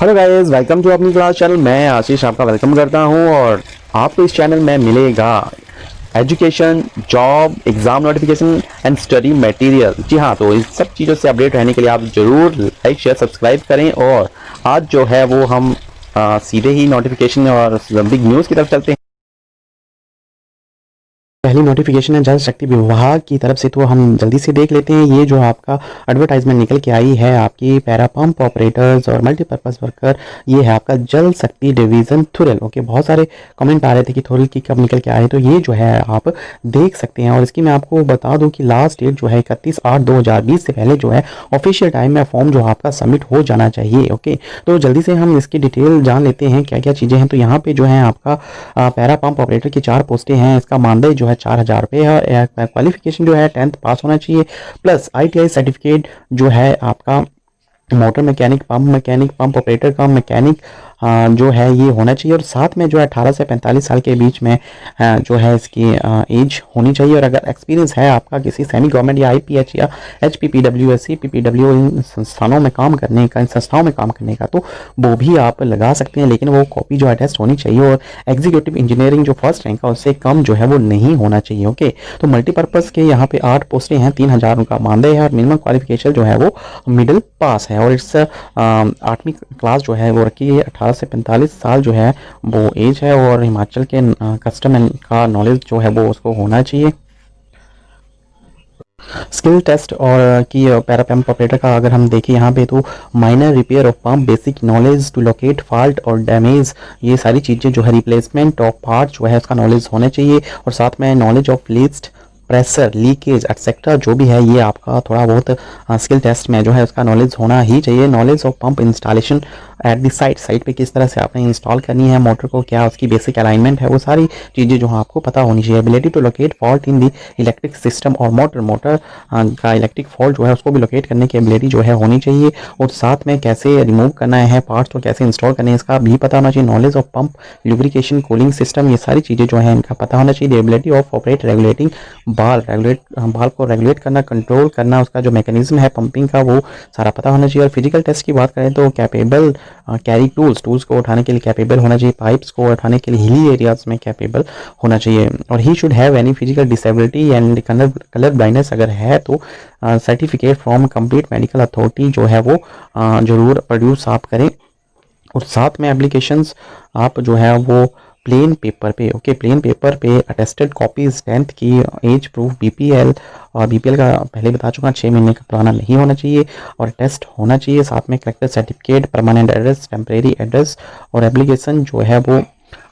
Hello guys, welcome to अपनी class channel. मैं आशीष आपका वेलकम करता हूं और आपको इस चैनल में मिलेगा education, job, exam notification and study material. जी हाँ, तो इस सब चीज़ों से अपडेट रहने के लिए आप ज़रूर लाइक शेयर सब्सक्राइब करें। और आज जो है वो हम सीधे ही नोटिफिकेशन और बिग न्यूज़ की तरफ चलते हैं। पहली नोटिफिकेशन है जल शक्ति विभाग की तरफ से, तो हम जल्दी से देख लेते हैं। ये जो आपका एडवर्टाइजमेंट निकल के आई है आपकी पैरा पंप ऑपरेटर्स और मल्टीपर्पज़ वर्कर, ये है आपका जल शक्ति डिवीज़न थुरल। ओके, बहुत सारे कमेंट आ रहे थे कि थुरल की कब निकल के आए, तो ये जो है आप देख सकते हैं। और इसकी मैं आपको बता दूँ कि लास्ट डेट जो है 31/8/2020 से पहले जो है ऑफिशियल टाइम में फॉर्म जो आपका सबमिट हो जाना चाहिए। ओके, तो जल्दी से हम इसकी डिटेल जान लेते हैं क्या क्या चीज़ें हैं। तो यहाँ पे जो है आपका पैरा पंप ऑपरेटर की 4 पोस्टें हैं। इसका मानदेय जो है 4,000 रुपये है। और क्वालिफिकेशन जो है 10th पास होना चाहिए, प्लस ITI सर्टिफिकेट जो है आपका मोटर मैकेनिक, पंप ऑपरेटर का मैकेनिक जो है ये होना चाहिए। और साथ में जो है 18 से 45 साल के बीच में जो है इसकी एज होनी चाहिए। और अगर एक्सपीरियंस है आपका किसी सेमी गवर्नमेंट या IPH या HPPW SC PPW इन संस्थानों में काम करने का, इन संस्थाओं में काम करने का, तो वो भी आप लगा सकते हैं, लेकिन वो कॉपी जो है टेस्ट होनी चाहिए। और एग्जीक्यूटिव इंजीनियरिंग जो फर्स्ट रैंक का उससे कम जो है वो नहीं होना चाहिए। ओके, तो मल्टीपर्पज़ के यहाँ पे 8 पोस्टें हैं, 3,000 उनका मानदेय है और मिनिमम क्वालिफिकेशन जो है वो मिडिल पास है। और इस 8वीं क्लास जो है वो रखी है। 18 से 45 साल जो है वो एज है। और हिमाचल के कस्टम एंड का नॉलेज जो है वो उसको होना चाहिए। स्किल टेस्ट और की पैरा पंप ऑपरेटर का अगर हम देखें यहाँ पे, तो minor repair of pump, basic knowledge to locate fault और डैमेज, ये सारी चीज़ें जो है रिप्लेसमेंट ऑफ पार्ट जो है उसका नॉलेज होना चाहिए। और साथ में knowledge of least pressure leakage etcetera जो भी है ये आपका थोड़ा बहुत स्किल टेस्ट में जो है उसका नॉलेज होना ही चाहिए। Knowledge of pump installation at the site पे किस तरह से आपने इंस्टॉल करनी है मोटर को, क्या उसकी बेसिक अलाइनमेंट है, वो सारी चीज़ें जो है आपको पता होनी चाहिए। Ability to locate fault in the electric system और मोटर का इलेक्ट्रिक फॉल्ट जो है उसको भी लोकेट करने की एबिलिटी जो है होनी चाहिए। और साथ में कैसे रिमूव करना है पार्ट्स को, कैसे इंस्टॉल करने है इसका भी पता होना चाहिए। Knowledge of pump lubrication cooling system, ये सारी चीज़ें जो है इनका पता होना चाहिए। एबिलिटी ऑफ ऑपरेट रेगुलेटिंग बाल को रेगुलेट करना, कंट्रोल करना, उसका जो मैकेनिज्म है पंपिंग का वो सारा पता होना चाहिए। और फिजिकल टेस्ट की बात करें तो कैपेबल कैरी टूल्स को उठाने के लिए कैपेबल होना चाहिए, पाइप्स को उठाने के लिए हिली एरियाज में कैपेबल होना चाहिए। और he should have any physical disability and colour blindness अगर है तो certificate from complete medical authority जो है वो ज़रूर प्रोड्यूस आप करें। और साथ में एप्लीकेशंस आप जो है वो प्लेन पेपर पे, ओके, प्लेन पेपर पे अटेस्टेड कॉपीज 10th की, एज प्रूफ BPL, और BPL का पहले बता चुका 6 महीने का पुराना नहीं होना चाहिए और टेस्ट होना चाहिए। साथ में collector certificate, permanent address, temporary address. और एप्लीकेशन जो है वो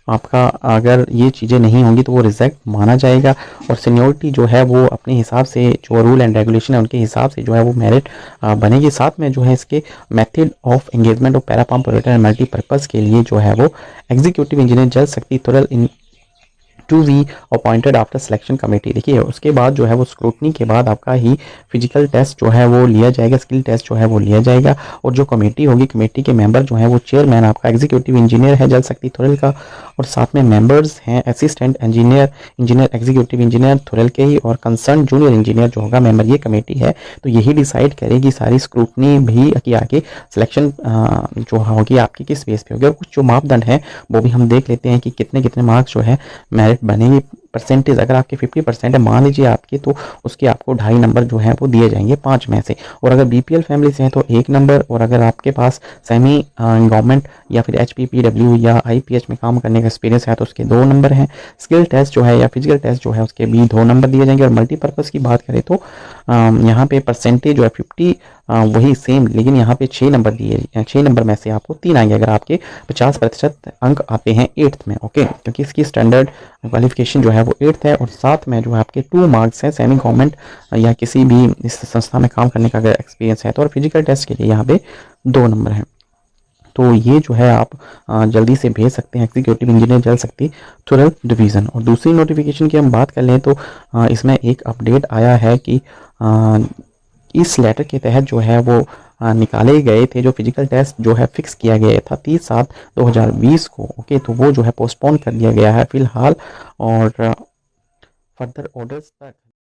आपका अगर ये चीज़ें नहीं होंगी तो वो रिजेक्ट माना जाएगा। और सीनियोरिटी जो है वो अपने हिसाब से, जो रूल एंड रेगुलेशन है उनके हिसाब से जो है वो मेरिट बनेगी। साथ में जो है इसके method of engagement of para pump operator and multipurpose के लिए जो है वो एग्जीक्यूटिव इंजीनियर जल शक्ति तुरल in to be appointed after selection committee. देखिए उसके बाद जो है वो स्क्रूटनी के बाद आपका ही फिजिकल टेस्ट जो है वो लिया जाएगा, स्किल टेस्ट जो है वो लिया जाएगा। और जो कमेटी होगी, कमेटी के मेंबर जो है वो चेयरमैन आपका एग्जीक्यूटिव इंजीनियर है जल शक्ति थुरल का, और साथ में मेंबर्स हैं assistant engineer executive engineer Thural के ही, और कंसर्न जूनियर इंजीनियर जो होगा मेंबर, ये कमेटी है। तो यही डिसाइड करेगी सारी स्क्रूटनी भी कि आगे सिलेक्शन जो होगी आपकी किस बेस पे होगी। और कुछ जो मापदंड है वो भी हम देख लेते हैं कि कितने कितने मार्क्स जो है मेरिट बनेगी। परसेंटेज अगर आपके 50% है मान लीजिए आपके, तो उसके आपको 2.5 नंबर जो है वो दिए जाएंगे 5 में से। और अगर BPL फैमिली से है तो 1 नंबर। और अगर आपके पास सेमी गवर्नमेंट या फिर HPPW या IPH में काम करने का एक्सपीरियंस है तो उसके 2 नंबर हैं। स्किल टेस्ट जो है या फिजिकल टेस्ट जो है उसके भी 2 नंबर दिए जाएंगे। और मल्टीपर्पज़ की बात करें तो यहाँ पे परसेंटेज जो है 50 वही सेम, लेकिन यहाँ पे 6 नंबर दिए, 6 नंबर में से आपको 3 आएंगे अगर आपके 50% अंक आते हैं 8th में। ओके, क्योंकि इसकी स्टैंडर्ड क्वालिफिकेशन जो है वो 8th है। और साथ में जो है आपके 2 मार्क्स हैं सेमी गवर्नमेंट या किसी भी इस संस्था में काम करने का अगर एक्सपीरियंस है तो। और फिजिकल टेस्ट के लिए यहाँ पे 2 नंबर हैं। तो ये जो है आप जल्दी से भेज सकते हैं एग्जीक्यूटिव इंजीनियर जल शक्ति थुरल डिवीज़न। और दूसरी नोटिफिकेशन की हम बात कर लें तो इसमें एक अपडेट आया है कि इस लेटर के तहत जो है वो निकाले गए थे जो फिजिकल टेस्ट जो है फिक्स किया गया था 30/7/2020 को। ओके, तो वो जो है पोस्टपोन कर दिया गया है फिलहाल और फर्दर ऑर्डर्स तक।